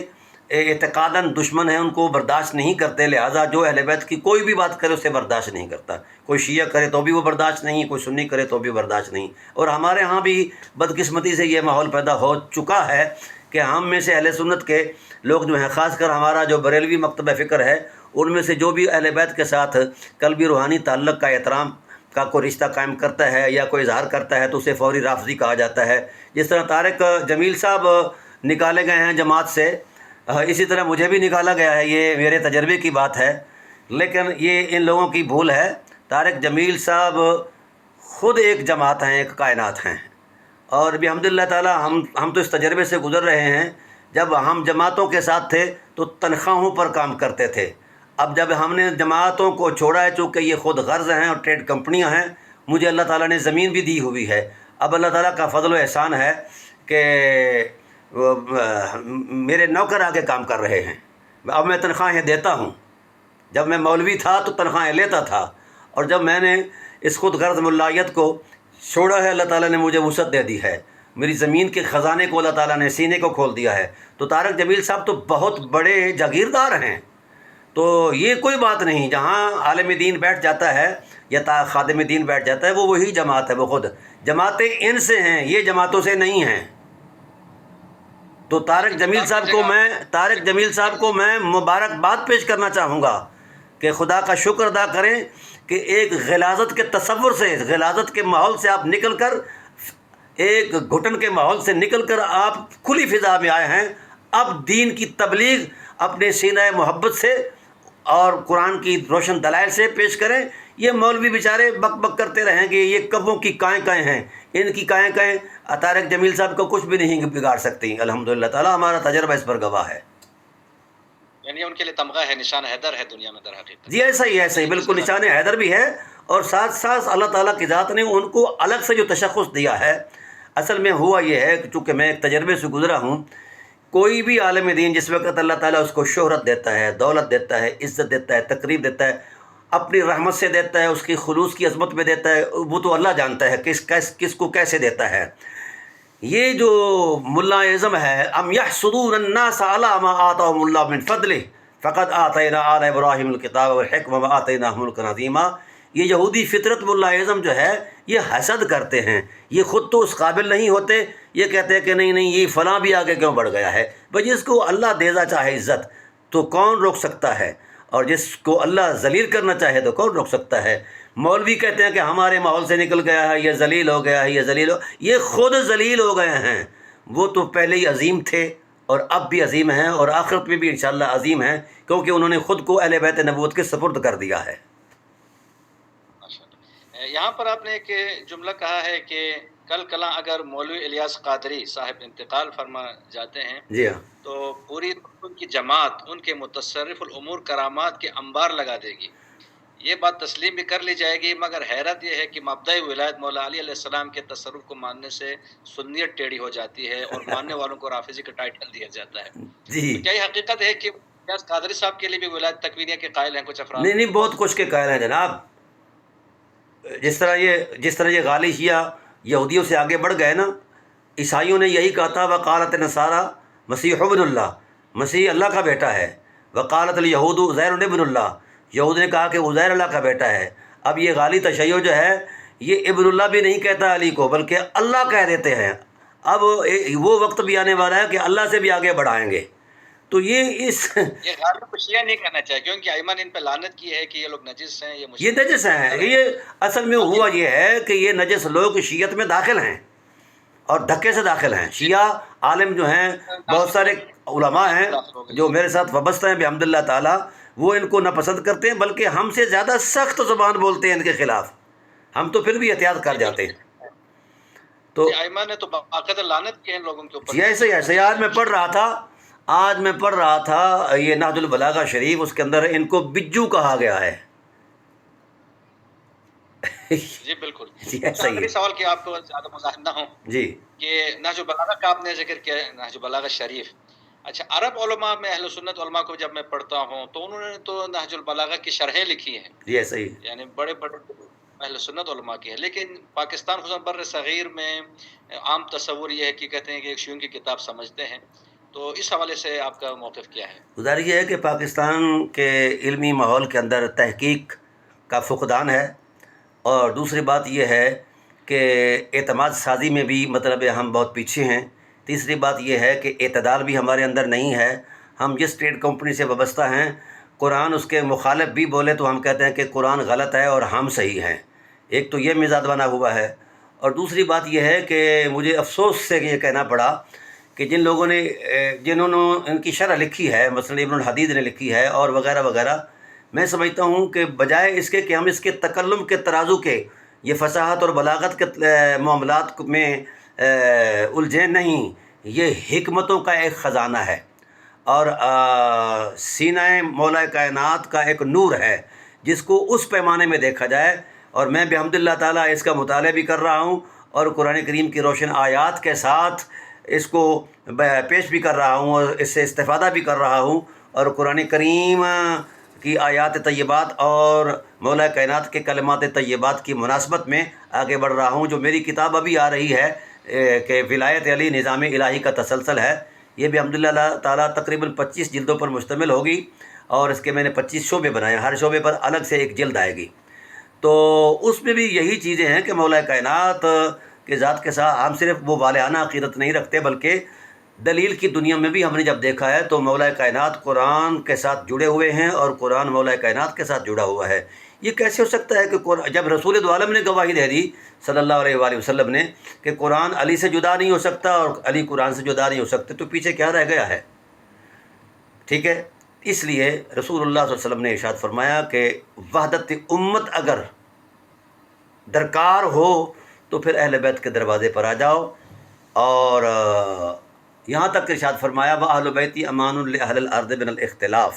اعتقاداً دشمن ہیں، ان کو برداشت نہیں کرتے، لہٰذا جو اہل بیت کی کوئی بھی بات کرے اسے برداشت نہیں کرتا. کوئی شیعہ کرے تو بھی وہ برداشت نہیں، کوئی سنی کرے تو بھی برداشت نہیں. اور ہمارے ہاں بھی بدقسمتی سے یہ ماحول پیدا ہو چکا ہے کہ ہم میں سے اہل سنت کے لوگ جو ہیں، خاص کر ہمارا جو بریلوی مکتبہ فکر ہے، ان میں سے جو بھی اہل بیت کے ساتھ قلبی روحانی تعلق کا احترام کا کوئی رشتہ قائم کرتا ہے یا کوئی اظہار کرتا ہے تو اسے فوری رافضی کہا جاتا ہے. جس طرح طارق جمیل صاحب نکالے گئے ہیں جماعت سے، اسی طرح مجھے بھی نکالا گیا ہے. یہ میرے تجربے کی بات ہے، لیکن یہ ان لوگوں کی بھول ہے. طارق جمیل صاحب خود ایک جماعت ہیں، ایک کائنات ہیں، اور بھی الحمدللہ تعالیٰ ہم تو اس تجربے سے گزر رہے ہیں. جب ہم جماعتوں کے ساتھ تھے تو تنخواہوں پر کام کرتے تھے. اب جب ہم نے جماعتوں کو چھوڑا ہے، چونکہ یہ خود غرض ہیں اور ٹریڈ کمپنیاں ہیں، مجھے اللہ تعالیٰ نے زمین بھی دی ہوئی ہے. اب اللہ تعالیٰ کا فضل و احسان ہے کہ میرے نوکر آگے کام کر رہے ہیں. اب میں تنخواہیں دیتا ہوں. جب میں مولوی تھا تو تنخواہیں لیتا تھا، اور جب میں نے اس خود غرض ملائیت کو چھوڑا ہے، اللہ تعالیٰ نے مجھے وسعت دے دی ہے. میری زمین کے خزانے کو اللہ تعالیٰ نے سینے کو کھول دیا ہے. تو طارق جمیل صاحب تو بہت بڑے جاگیردار ہیں. تو یہ کوئی بات نہیں، جہاں عالم دین بیٹھ جاتا ہے یا خادم دین بیٹھ جاتا ہے، وہ وہی جماعت ہے. وہ خود جماعتیں ان سے ہیں، یہ جماعتوں سے نہیں ہیں. تو طارق جمیل صاحب کو میں مبارکباد پیش کرنا چاہوں گا کہ خدا کا شکر ادا کریں کہ ایک غلاظت کے تصور سے، غلاظت کے ماحول سے آپ نکل کر، ایک گھٹن کے ماحول سے نکل کر آپ کھلی فضا میں آئے ہیں. اب دین کی تبلیغ اپنے سینہ محبت سے اور قرآن کی روشن دلائل سے پیش کریں. یہ مولوی بیچارے بک بک کرتے رہیں گے، یہ کبوں کی کائیں ہیں، ان کی کائیں طارق جمیل صاحب کو کچھ بھی نہیں بگاڑ سکتی. الحمدللہ تعالیٰ ہمارا تجربہ اس پر گواہ ہے. یعنی ان کے لیے تمغہ ہے، نشان حیدر ہے دنیا میں در حقیقت. جی ایسا ہی بالکل نشان حیدر بھی ہے، اور ساتھ ساتھ اللہ تعالیٰ کی ذات نے ان کو الگ سے جو تشخص دیا ہے. اصل میں ہوا یہ ہے کہ چونکہ میں ایک تجربے سے گزرا ہوں، کوئی بھی عالم دین جس وقت اللہ تعالیٰ اس کو شہرت دیتا ہے، دولت دیتا ہے، عزت دیتا ہے، تقریب دیتا ہے، اپنی رحمت سے دیتا ہے، اس کی خلوص کی عظمت میں دیتا ہے، وہ تو اللہ جانتا ہے کس کو کیسے دیتا ہے. یہ جو ملا اعظم ہے، ام یحسدون الناس علی ما آتاہم اللہ من فضلہ فقد آتینا آل ابراہیم الکتاب والحکمہ وآتیناہم ملکا عظیما. یہ یہودی فطرت ملا اعظم جو ہے یہ حسد کرتے ہیں، یہ خود تو اس قابل نہیں ہوتے، یہ کہتے ہیں کہ نہیں یہ فلاں بھی آگے کیوں بڑھ گیا ہے. بھائی جس کو اللہ دینا چاہے عزت تو کون روک سکتا ہے، اور جس کو اللہ ذلیل کرنا چاہے تو کون روک سکتا ہے. مولوی کہتے ہیں کہ ہمارے ماحول سے نکل گیا ہے، یہ ذلیل ہو گیا ہے، یہ ذلیل ہو، یہ خود ذلیل ہو گئے ہیں. وہ تو پہلے ہی عظیم تھے اور اب بھی عظیم ہیں، اور آخرت میں بھی انشاءاللہ عظیم ہیں، کیونکہ انہوں نے خود کو اہل بیت نبوت کے سپرد کر دیا ہے. یہاں پر آپ نے ایک جملہ کہا ہے کہ کل کلاں اگر مولوی الیاس قادری صاحب انتقال فرما جاتے ہیں جی ہاں، تو پوری ان کی جماعت ان کے متصرف الامور کرامات کے انبار لگا دے گی. یہ بات تسلیم بھی کر لی جائے گی، مگر حیرت یہ ہے کہ مبدأ ولایت مولا علی علیہ السلام کے تصرف کو ماننے سے سنیت ٹیڑھی ہو جاتی ہے اور ماننے والوں کو رافضی کا ٹائٹل دیا جاتا ہے. جی تو کیا یہ حقیقت ہے کہ الیاس قادری صاحب کے لیے بھی ولایت تکوینیہ کے قائل ہیں کچھ افراد؟ نہیں بہت کچھ کے قائل ہیں جناب. جس طرح یہ غالی شیعہ یہودیوں سے آگے بڑھ گئے نا، عیسائیوں نے یہی کہا تھا وقالت نصارہ مسیح ابن اللہ، مسیح اللہ کا بیٹا ہے. وقالت الیہود عزیر ابن اللہ، یہود نے کہا کہ عزیر اللہ کا بیٹا ہے. اب یہ غالی تشیع جو ہے یہ ابن اللہ بھی نہیں کہتا علی کو، بلکہ اللہ کہہ دیتے ہیں. اب وہ وقت بھی آنے والا ہے کہ اللہ سے بھی آگے بڑھائیں گے. تو یہ غالب کو شیعہ نہیں کہنا چاہیے، کیونکہ ایمن ان پہ لعنت کی ہے کہ یہ لوگ نجس ہیں، یہ نجس ہیں. یہ اصل میں ہوا یہ ہے کہ یہ نجس لوگ شیعت میں داخل ہیں اور دھکے سے داخل ہیں. شیعہ عالم جو ہیں، بہت سارے علماء ہیں جو میرے ساتھ وابستہ ہیں بحمد اللہ تعالیٰ، وہ ان کو ناپسند کرتے ہیں، بلکہ ہم سے زیادہ سخت زبان بولتے ہیں ان کے خلاف. ہم تو پھر بھی احتیاط کر جاتے ہیں. تو ایمن نے تو باقاعدہ لعنت کی ہے ان لوگوں کے اوپر. ایسے آج میں پڑھ رہا تھا یہ نہج البلاغہ شریف، اس کے اندر ان کو بجو کہا گیا ہے. جی بالکل. جی ایسا ہی ہے. سوال کہ آپ کو زیادہ مزاحم نہ ہوں جی کہ نہج البلاغہ کا آپ نے ذکر کیا، نہج البلاغہ شریف. اچھا، عرب علماء میں اہل سنت علماء کو جب میں پڑھتا ہوں تو انہوں نے تو نہج البلاغہ کی شرحیں لکھی ہیں. جی ایسا ہی، یعنی بڑے اہل سنت علماء کی ہے. لیکن پاکستان خصوصاً بر صغیر میں عام تصور یہ ہے کہ کہتے ہیں کہ ایک شیعوں کی کتاب سمجھتے ہیں. تو اس حوالے سے آپ کا موقف کیا ہے؟ گزارش یہ ہے کہ پاکستان کے علمی ماحول کے اندر تحقیق کا فقدان ہے، اور دوسری بات یہ ہے کہ اعتماد سازی میں بھی مطلب ہم بہت پیچھے ہیں. تیسری بات یہ ہے کہ اعتدال بھی ہمارے اندر نہیں ہے. ہم جس ٹریڈ کمپنی سے وابستہ ہیں، قرآن اس کے مخالف بھی بولے تو ہم کہتے ہیں کہ قرآن غلط ہے اور ہم صحیح ہیں. ایک تو یہ مزاج بنا ہوا ہے، اور دوسری بات یہ ہے کہ مجھے افسوس سے یہ کہنا پڑا کہ جنہوں نے ان کی شرح لکھی ہے، مثلا ابن الحدید نے لکھی ہے اور وغیرہ وغیرہ، میں سمجھتا ہوں کہ بجائے اس کے کہ ہم اس کے تکلم کے ترازو کے، یہ فصاحت اور بلاغت کے معاملات میں الجھے نہیں، یہ حکمتوں کا ایک خزانہ ہے اور سینہ مولا کائنات کا ایک نور ہے جس کو اس پیمانے میں دیکھا جائے. اور میں بحمد اللہ تعالیٰ اس کا مطالعہ بھی کر رہا ہوں اور قرآن کریم کی روشن آیات کے ساتھ اس کو پیش بھی کر رہا ہوں اور اس سے استفادہ بھی کر رہا ہوں، اور قرآن کریم کی آیات طیبات اور مولا کائنات کے کلمات طیبات کی مناسبت میں آگے بڑھ رہا ہوں. جو میری کتاب ابھی آ رہی ہے کہ ولایت علی نظام الہی کا تسلسل ہے، یہ بھی الحمدللہ تعالیٰ تقریباً 25 جلدوں پر مشتمل ہوگی، اور اس کے میں نے 25 شعبے بنائے، ہر شعبے پر الگ سے ایک جلد آئے گی. تو اس میں بھی یہی چیزیں ہیں کہ مولا کائنات کے ذات کے ساتھ ہم صرف وہ والہانہ عقیدت نہیں رکھتے، بلکہ دلیل کی دنیا میں بھی ہم نے جب دیکھا ہے تو مولا کائنات قرآن کے ساتھ جڑے ہوئے ہیں اور قرآن مولا کائنات کے ساتھ جڑا ہوا ہے. یہ کیسے ہو سکتا ہے کہ جب رسول دو عالم نے گواہی دے دی صلی اللہ علیہ وآلہ وسلم نے کہ قرآن علی سے جدا نہیں ہو سکتا اور علی قرآن سے جدا نہیں ہو سکتے، تو پیچھے کیا رہ گیا ہے؟ ٹھیک ہے، اس لیے رسول اللہ صلی اللہ علیہ وسلم نے ارشاد فرمایا کہ وحدت امت اگر درکار ہو تو پھر اہل بیت کے دروازے پر آ جاؤ اور یہاں تک ارشاد فرمایا وَأَهْلُ بَيْتِي أَمَانٌ لِأَهْلِ الْأَرْضِ مِنَ الْاخْتِلَافِ،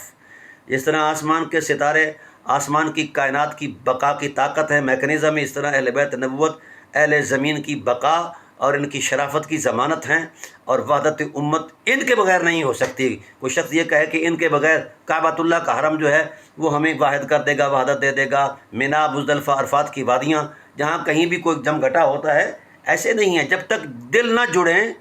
جس طرح آسمان کے ستارے آسمان کی کائنات کی بقا کی طاقت ہے، میکنزم ہے، اس طرح اہل بیت نبوت اہل زمین کی بقا اور ان کی شرافت کی ضمانت ہیں، اور وحدت امت ان کے بغیر نہیں ہو سکتی۔ کوئی شخص یہ کہے کہ ان کے بغیر کعبۃ اللہ کا حرم جو ہے وہ ہمیں واحد کر دے گا، وحدت دے دے گا، مینا، مزدلفہ، عرفات کی وادیاں جہاں کہیں بھی کوئی جم گھٹا ہوتا ہے، ایسے نہیں ہے۔ جب تک دل نہ جڑیں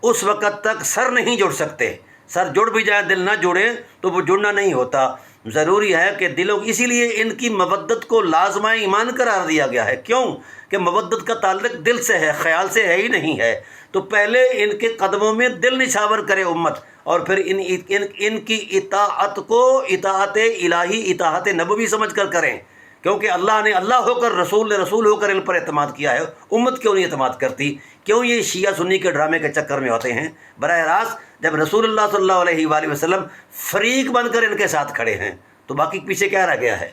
اس وقت تک سر نہیں جڑ سکتے۔ سر جڑ بھی جائے دل نہ جڑے تو وہ جڑنا نہیں ہوتا۔ ضروری ہے کہ دلوں، اسی لیے ان کی مودت کو لازمہ ایمان قرار دیا گیا ہے۔ کیوں کہ مودت کا تعلق دل سے ہے، خیال سے ہے ہی نہیں ہے۔ تو پہلے ان کے قدموں میں دل نچھاور کرے امت، اور پھر ان کی اطاعت کو اطاعت الہی، اطاعت نبوی سمجھ کر کریں، کیونکہ اللہ نے اللہ ہو کر، رسول نے رسول ہو کر ان پر اعتماد کیا ہے۔ امت کیوں نہیں اعتماد کرتی؟ کیوں یہ شیعہ سنی کے ڈرامے کے چکر میں ہوتے ہیں؟ براہ راست جب رسول اللہ صلی اللہ علیہ وآلہ وسلم فریق بن کر ان کے ساتھ کھڑے ہیں تو باقی پیچھے کیا رہ گیا ہے؟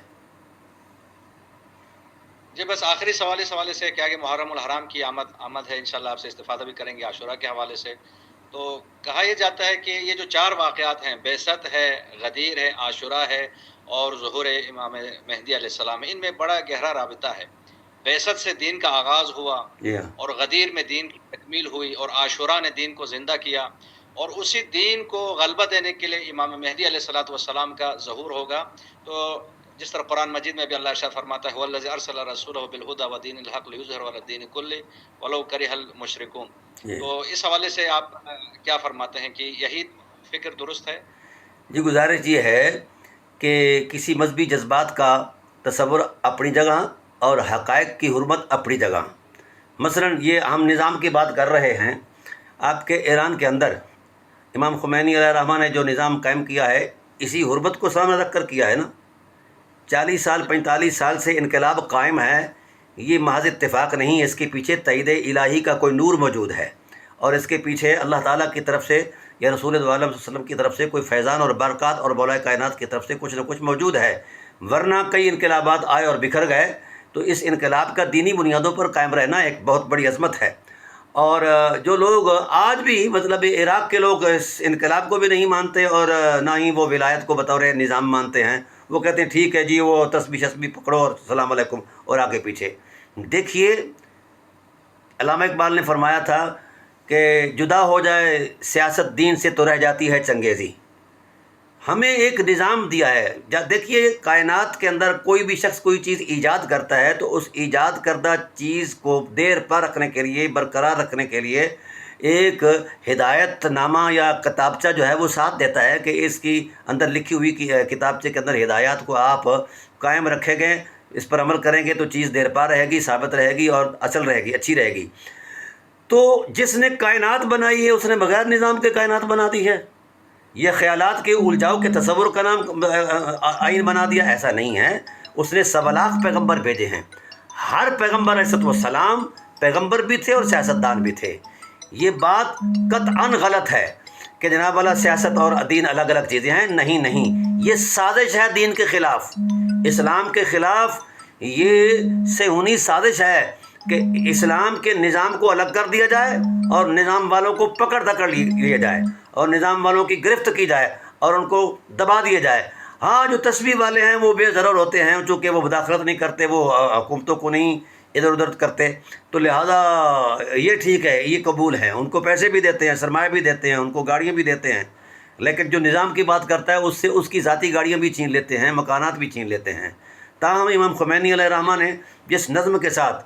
جی بس آخری سوال اس حوالے سے کیا کہ محرم الحرام کی آمد ہے، انشاءاللہ آپ سے استفادہ بھی کریں گے عاشورہ کے حوالے سے۔ تو کہا یہ جاتا ہے کہ یہ جو 4 واقعات ہیں، بعثت ہے، غدیر ہے، عاشورہ ہے اور ظہور امام مہدی علیہ السلام، ان میں بڑا گہرا رابطہ ہے۔ بعثت سے دین کا آغاز ہوا، اور غدیر میں دین کی تکمیل ہوئی، اور عاشورہ نے دین کو زندہ کیا، اور اسی دین کو غلبہ دینے کے لیے امام مہدی علیہ السلام کا ظہور ہوگا۔ تو جس طرح قرآن مجید میں بھی اللہ ارشاد فرماتا ہے وَالَّذِي أَرْسَلَ رَسُولَهُ بِالْهُدَى وَدِينِ الْحَقِّ لِيُظْهِرَهُ عَلَى الدِّينِ كُلِّهِ وَلَوْ كَرِهَ الْمُشْرِكُونَ۔ تو اس حوالے سے آپ کیا فرماتے ہیں کہ یہی فکر درست ہے؟ جی گزارش یہ ہے کہ کسی مذہبی جذبات کا تصور اپنی جگہ اور حقائق کی حرمت اپنی جگہ۔ مثلا یہ ہم نظام کی بات کر رہے ہیں، آپ کے ایران کے اندر امام خمینی علیہ الرحمٰ نے جو نظام قائم کیا ہے اسی حرمت کو سامنے رکھ کر کیا ہے نا۔ 40 سال 45 سال سے انقلاب قائم ہے، یہ محض اتفاق نہیں، اس کے پیچھے تائید الہی کا کوئی نور موجود ہے، اور اس کے پیچھے اللہ تعالیٰ کی طرف سے یا رسول اللہ صلی اللہ علیہ وسلم کی طرف سے کوئی فیضان اور برکات اور مولا کائنات کی طرف سے کچھ نہ کچھ موجود ہے۔ ورنہ کئی انقلابات آئے اور بکھر گئے، تو اس انقلاب کا دینی بنیادوں پر قائم رہنا ایک بہت بڑی عظمت ہے۔ اور جو لوگ آج بھی مطلب عراق کے لوگ اس انقلاب کو بھی نہیں مانتے اور نہ ہی وہ ولایت کو بطور نظام مانتے ہیں، وہ کہتے ہیں ٹھیک ہے جی، وہ تسبیح شسبیح پکڑو اور السلام علیکم اور آگے پیچھے۔ دیکھیے علامہ اقبال نے فرمایا تھا کہ جدا ہو جائے سیاست دین سے تو رہ جاتی ہے چنگیزی۔ ہمیں ایک نظام دیا ہے۔ دیکھیے کائنات کے اندر کوئی بھی شخص کوئی چیز ایجاد کرتا ہے تو اس ایجاد کردہ چیز کو دیر پر رکھنے کے لیے، برقرار رکھنے کے لیے ایک ہدایت نامہ یا کتابچہ جو ہے وہ ساتھ دیتا ہے کہ اس کی اندر لکھی ہوئی کتابچے کے اندر ہدایات کو آپ قائم رکھیں گے، اس پر عمل کریں گے تو چیز دیر پا رہے گی، ثابت رہے گی اور اصل رہے گی، اچھی رہے گی۔ تو جس نے کائنات بنائی ہے اس نے بغیر نظام کے کائنات بنا دی ہے؟ یہ خیالات کے الجھاؤ کے تصور کا نام آئین بنا دیا؟ ایسا نہیں ہے۔ اس نے 1.25 لاکھ پیغمبر بھیجے ہیں، ہر پیغمبر علیہ السلام پیغمبر بھی تھے اور سیاستدان بھی تھے۔ یہ بات قطعاً غلط ہے کہ جناب والا سیاست اور دین الگ الگ چیزیں ہیں، نہیں، یہ سازش ہے دین کے خلاف، اسلام کے خلاف۔ یہ صہیونی سازش ہے کہ اسلام کے نظام کو الگ کر دیا جائے اور نظام والوں کو پکڑ لیا جائے اور نظام والوں کی گرفت کی جائے اور ان کو دبا دیا جائے۔ ہاں جو تسبیح والے ہیں وہ بے ضرر ہوتے ہیں، چونکہ وہ مداخلت نہیں کرتے، وہ حکومتوں کو نہیں ادھر ادھر کرتے، تو لہٰذا یہ ٹھیک ہے، یہ قبول ہے، ان کو پیسے بھی دیتے ہیں، سرمایہ بھی دیتے ہیں، ان کو گاڑیاں بھی دیتے ہیں۔ لیکن جو نظام کی بات کرتا ہے اس سے اس کی ذاتی گاڑیاں بھی چھین لیتے ہیں، مکانات بھی چھین لیتے ہیں۔ تاہم امام خمینی علیہ الرحمٰ نے جس نظم کے ساتھ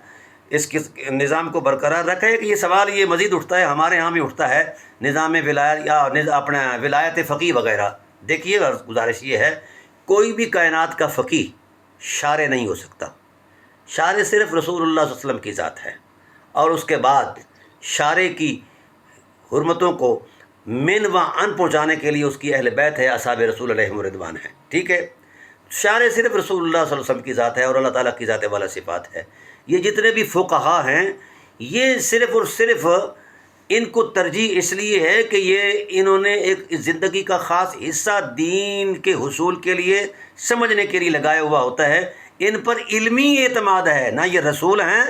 اس نظام کو برقرار رکھا ہے کہ یہ سوال یہ مزید اٹھتا ہے، ہمارے ہاں بھی اٹھتا ہے، نظام ولایت یا اپنا ولایت فقیہ وغیرہ۔ دیکھیے گزارش یہ ہے، کوئی بھی کائنات کا فقیہ شارع نہیں ہو سکتا۔ شارع صرف رسول اللہ صلی اللہ علیہ وسلم کی ذات ہے، اور اس کے بعد شارع کی حرمتوں کو من و ان پہنچانے کے لیے اس کی اہل بیت ہے، اصحاب رسول علیہم رضوان ہے، ٹھیک ہے۔ شارع صرف رسول اللہ صلی اللہ علیہ وسلم کی ذات ہے اور اللہ تعالیٰ کی ذات والا صفات ہے۔ یہ جتنے بھی فقہا ہیں یہ صرف اور صرف ان کو ترجیح اس لیے ہے کہ یہ انہوں نے ایک زندگی کا خاص حصہ دین کے حصول کے لیے سمجھنے کے لیے لگایا ہوا ہوتا ہے۔ ان پر علمی اعتماد ہے، نہ یہ رسول ہیں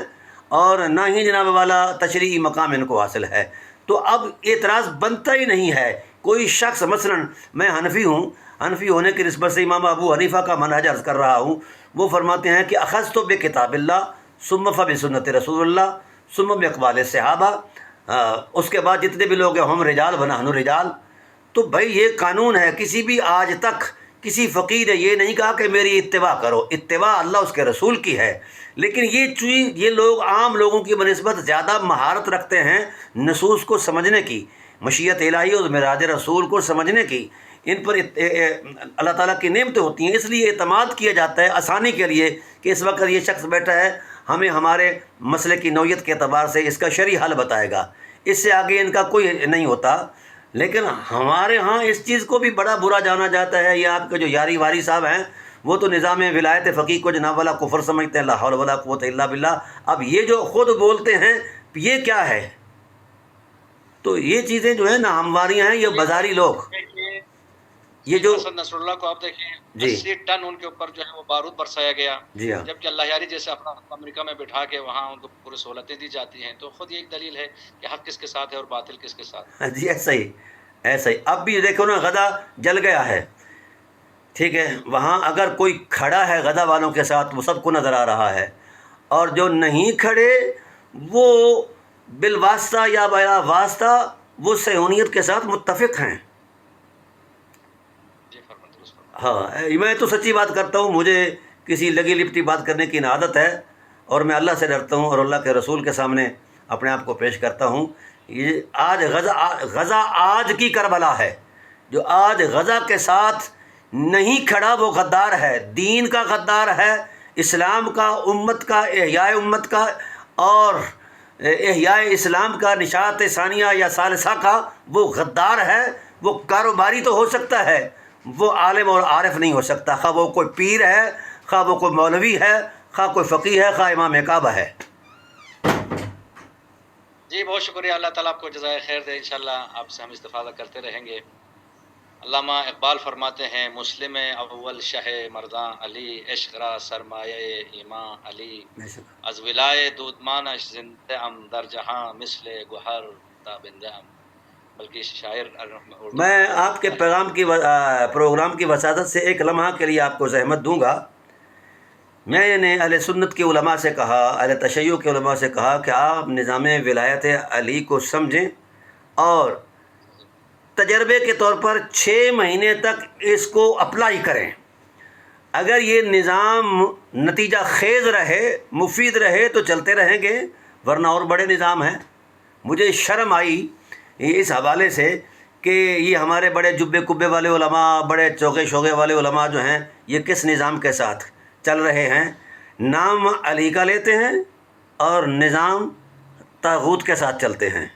اور نہ ہی جناب والا تشریعی مقام ان کو حاصل ہے۔ تو اب اعتراض بنتا ہی نہیں ہے. کوئی شخص مثلاً میں حنفی ہوں، حنفی ہونے کی نسبت سے امام ابو حنیفہ کا منہج عرض کر رہا ہوں. وہ فرماتے ہیں کہ اخذت بکتاب اللہ ثم فبسنت رسول اللہ ثم باقوال صحابہ. اس کے بعد جتنے بھی لوگ ہیں ہم رجال ونحن رجال. تو بھائی یہ قانون ہے. کسی بھی آج تک کسی فقیر نے یہ نہیں کہا کہ میری اتباع کرو. اتباع اللہ اس کے رسول کی ہے. لیکن یہ لوگ عام لوگوں کی بنسبت زیادہ مہارت رکھتے ہیں نصوص کو سمجھنے کی، مشیت الہی اور معراج رسول کو سمجھنے کی. ان پر اللہ تعالیٰ کی نعمتیں ہوتی ہیں، اس لیے اعتماد کیا جاتا ہے آسانی کے لیے کہ اس وقت یہ شخص بیٹھا ہے، ہمیں ہمارے مسئلے کی نوعیت کے اعتبار سے اس کا شرعی حل بتائے گا. اس سے آگے ان کا کوئی نہیں ہوتا. لیکن ہمارے ہاں اس چیز کو بھی بڑا برا جانا جاتا ہے. یہ آپ کے جو یاری واری صاحب ہیں وہ تو نظام ولایت فقیہ کو جناب والا کفر سمجھتے ہیں. لا حول ولا قوت الا باللہ. اب یہ جو خود بولتے ہیں یہ کیا ہے؟ تو یہ چیزیں جو ہیں نا ہمواریاں ہیں. یہ بازاری لوگ یہ جو حسن نصر اللہ کو آپ دیکھیں، جی 80 ٹن ان کے اوپر جو ہے وہ بارود برسایا گیا، جی ہاں جبکہ اللہ یاری جیسے اپنا امریکہ میں بٹھا کے وہاں ان کو پوری سہولتیں دی جاتی ہیں. تو خود یہ ایک دلیل ہے کہ حق کس کے ساتھ ہے اور باطل کس کے ساتھ. جی ایسا ہی ایسا ہی. اب بھی دیکھو نا غزہ جل گیا ہے، ٹھیک ہے، وہاں اگر کوئی کھڑا ہے غزہ والوں کے ساتھ وہ سب کو نظر آ رہا ہے، اور جو نہیں کھڑے وہ بالواسطہ یا بلا واسطہ وہ صہیونیت کے ساتھ متفق ہیں. جی فرمائیں، درست فرمائیں. ہاں میں تو سچی بات کرتا ہوں. مجھے کسی لگی لپٹی بات کرنے کی نہ عادت ہے، اور میں اللہ سے ڈرتا ہوں اور اللہ کے رسول کے سامنے اپنے آپ کو پیش کرتا ہوں. یہ آج غزہ آج کی کربلا ہے. جو آج غزہ کے ساتھ نہیں کھڑا وہ غدار ہے، دین کا غدار ہے، اسلام کا، امت کا، احیاء امت کا اور احیاء اسلام کا، نشاط ثانیہ یا ثالثہ کا وہ غدار ہے. وہ کاروباری تو ہو سکتا ہے، وہ عالم اور عارف نہیں ہو سکتا. خواہ وہ کوئی پیر ہے، خواہ وہ کوئی مولوی ہے، خواہ کوئی فقیہ ہے، خواہ امام کعبہ ہے. جی بہت شکریہ. اللہ تعالیٰ آپ کو جزائے خیر دے. انشاءاللہ آپ سے ہم استفادہ کرتے رہیں گے. علامہ اقبال فرماتے ہیں، مسلم اول شہ مرداں علی، عشق را سرمایہ ایمان علی، از ولائے دودمانش زندہ ام در جہاں مثل گوہر تابندہ ام. بلکہ شاعر میں آپ کے پروگرام کی وساطت سے ایک لمحہ کے لیے آپ کو زحمت دوں گا. میں نے اہل سنت کے علماء سے کہا، اہل تشیع کے علماء سے کہا کہ آپ نظام ولایت علی کو سمجھیں اور تجربے کے طور پر 6 مہینے تک اس کو اپلائی کریں. اگر یہ نظام نتیجہ خیز رہے، مفید رہے تو چلتے رہیں گے، ورنہ اور بڑے نظام ہیں. مجھے شرم آئی اس حوالے سے کہ یہ ہمارے بڑے جبے کبے والے علماء، بڑے چوگے شوگے والے علماء جو ہیں یہ کس نظام کے ساتھ چل رہے ہیں. نام علی کا لیتے ہیں اور نظام طاغوت کے ساتھ چلتے ہیں.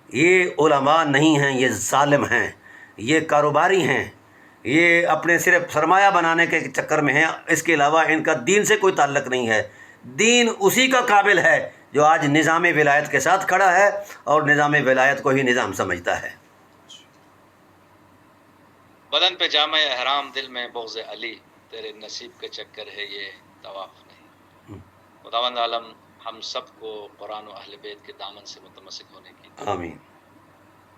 یہ علماء نہیں ہیں، یہ ظالم ہیں، یہ کاروباری ہیں، یہ اپنے صرف سرمایہ بنانے کے چکر میں ہیں. اس کے علاوہ ان کا دین سے کوئی تعلق نہیں ہے. دین اسی کا قابل ہے جو آج نظام ولایت کے ساتھ کھڑا ہے اور نظام ولایت کو ہی نظام سمجھتا ہے. بدن پہ جامع احرام، دل میں بغض علی، تیرے نصیب کا چکر ہے یہ طواف نہیں. خداوند عالم ہم سب کو قرآن و اہل بیت کے دامن سے متمسک ہونے کی آمین.